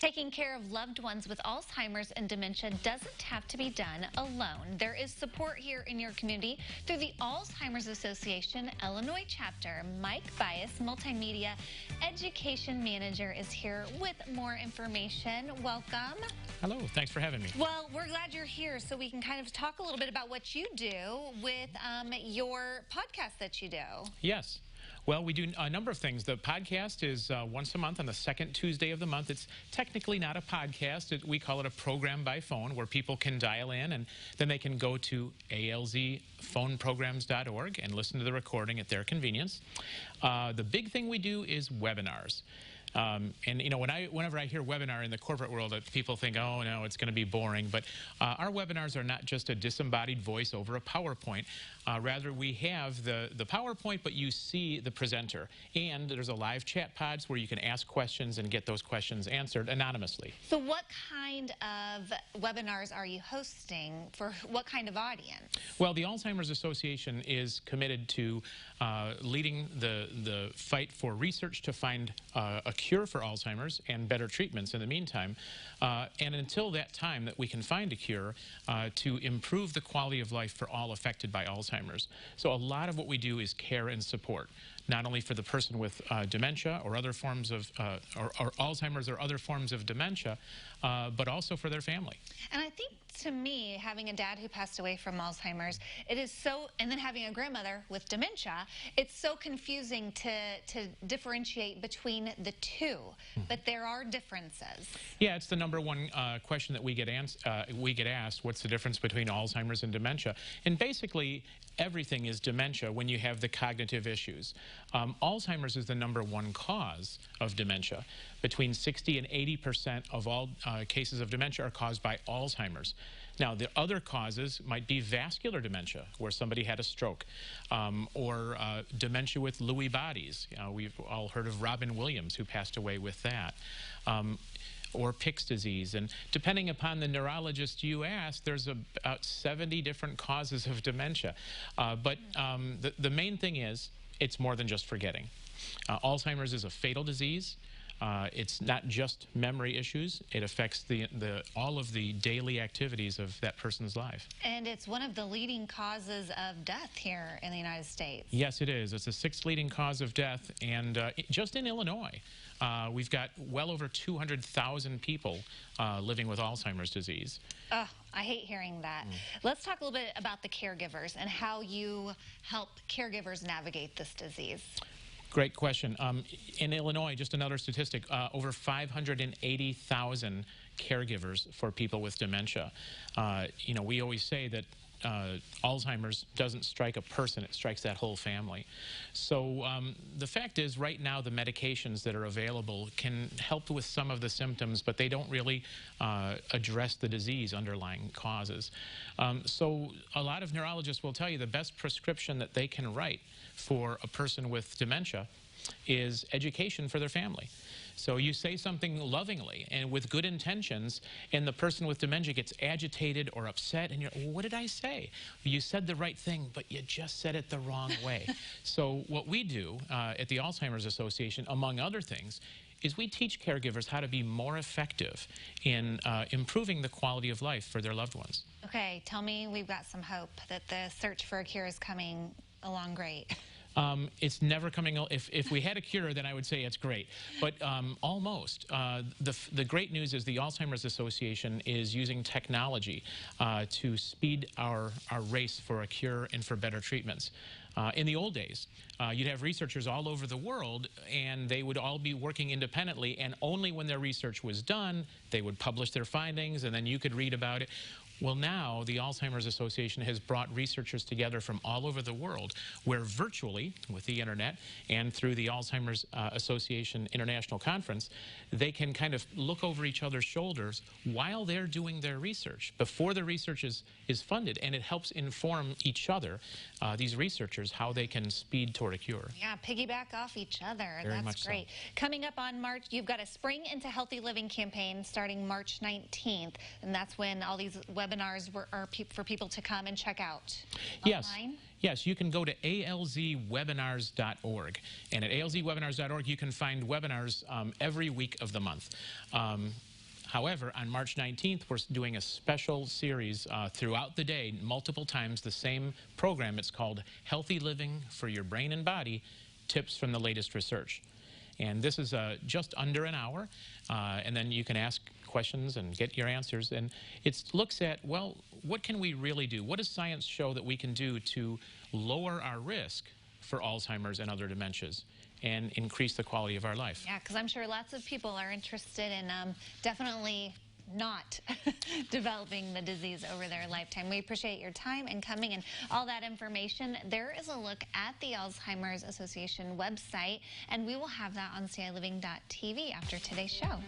Taking care of loved ones with Alzheimer's and dementia doesn't have to be done alone. There is support here in your community through the Alzheimer's Association Illinois chapter. Mike Bias, Multimedia Education Manager, is here with more information. Welcome. Hello, thanks for having me. Well, we're glad you're here so we can kind of talk a little bit about what you do with your podcast that you do. Yes. Well, we do a number of things. The podcast is once a month on the second Tuesday of the month. It's technically not a podcast. We call it a program by phone where people can dial in and then they can go to alzphoneprograms.org and listen to the recording at their convenience. The big thing we do is webinars. And you know, whenever I hear webinar in the corporate world, people think, oh no, it's going to be boring. But our webinars are not just a disembodied voice over a PowerPoint. Rather, we have the PowerPoint, but you see the presenter. And there's a live chat pods where you can ask questions and get those questions answered anonymously. So what kind of webinars are you hosting for what kind of audience? Well, the Alzheimer's Association is committed to leading the fight for research to find a cure for Alzheimer's and better treatments in the meantime. And until that time that we can find a cure, to improve the quality of life for all affected by Alzheimer's. So a lot of what we do is care and support, not only for the person with dementia or other forms of, or Alzheimer's or other forms of dementia, but also for their family. And I think, to me, having a dad who passed away from Alzheimer's, it is so, and then having a grandmother with dementia, it's so confusing to differentiate between the two, but there are differences. Yeah, it's the number one question that we get asked, what's the difference between Alzheimer's and dementia? And basically, everything is dementia when you have the cognitive issues. Alzheimer's is the number one cause of dementia. Between 60 and 80% of all cases of dementia are caused by Alzheimer's. Now, the other causes might be vascular dementia, where somebody had a stroke, or dementia with Lewy bodies. We've all heard of Robin Williams, who passed away with that. Or Pick's disease. And depending upon the neurologist you ask, there's about 70 different causes of dementia. But the main thing is, it's more than just forgetting. Alzheimer's is a fatal disease. It's not just memory issues. It affects all of the daily activities of that person's life. And it's one of the leading causes of death here in the United States. Yes, it is. It's the sixth leading cause of death. And just in Illinois, we've got well over 200,000 people living with Alzheimer's disease. Oh, I hate hearing that. Let's talk a little bit about the caregivers and how you help caregivers navigate this disease. Great question. In Illinois, just another statistic, over 580,000 caregivers for people with dementia. You know, we always say that Alzheimer's doesn't strike a person, it strikes that whole family. So the fact is, right now, the medications that are available can help with some of the symptoms, but they don't really address the disease underlying causes. So a lot of neurologists will tell you the best prescription that they can write for a person with dementia is education for their family. So you say something lovingly and with good intentions, and the person with dementia gets agitated or upset, and you're, well, what did I say? You said the right thing, but you just said it the wrong way. So what we do at the Alzheimer's Association, among other things, is we teach caregivers how to be more effective in improving the quality of life for their loved ones. Okay, tell me we've got some hope that the search for a cure is coming along great. It's never coming. If we had a cure, then I would say it's great. But almost. The great news is the Alzheimer's Association is using technology to speed our race for a cure and for better treatments. In the old days, you'd have researchers all over the world, and they would all be working independently, and only when their research was done, they would publish their findings, and then you could read about it. Well, now the Alzheimer's Association has brought researchers together from all over the world, where virtually, with the internet and through the Alzheimer's Association International Conference, they can kind of look over each other's shoulders while they're doing their research, before the research is funded, and it helps inform each other, these researchers, how they can speed toward a cure. Yeah, piggyback off each other. Very That's much great. So. Coming up on March, you've got a Spring into Healthy Living campaign starting March 19th, and that's when all these webinars are for people to come and check out Yes. online. Yes, you can go to alzwebinars.org. And at alzwebinars.org, you can find webinars every week of the month. However, on March 19th, we're doing a special series throughout the day, multiple times, the same program. It's called Healthy Living for Your Brain and Body, Tips from the Latest Research. And this is just under an hour, and then you can ask questions and get your answers. And it looks at, well, what can we really do? What does science show that we can do to lower our risk for Alzheimer's and other dementias and increase the quality of our life? Yeah, because I'm sure lots of people are interested in definitely not developing the disease over their lifetime. We appreciate your time and coming and all that information. There is a look at the Alzheimer's Association website, and we will have that on CILiving.tv after today's show.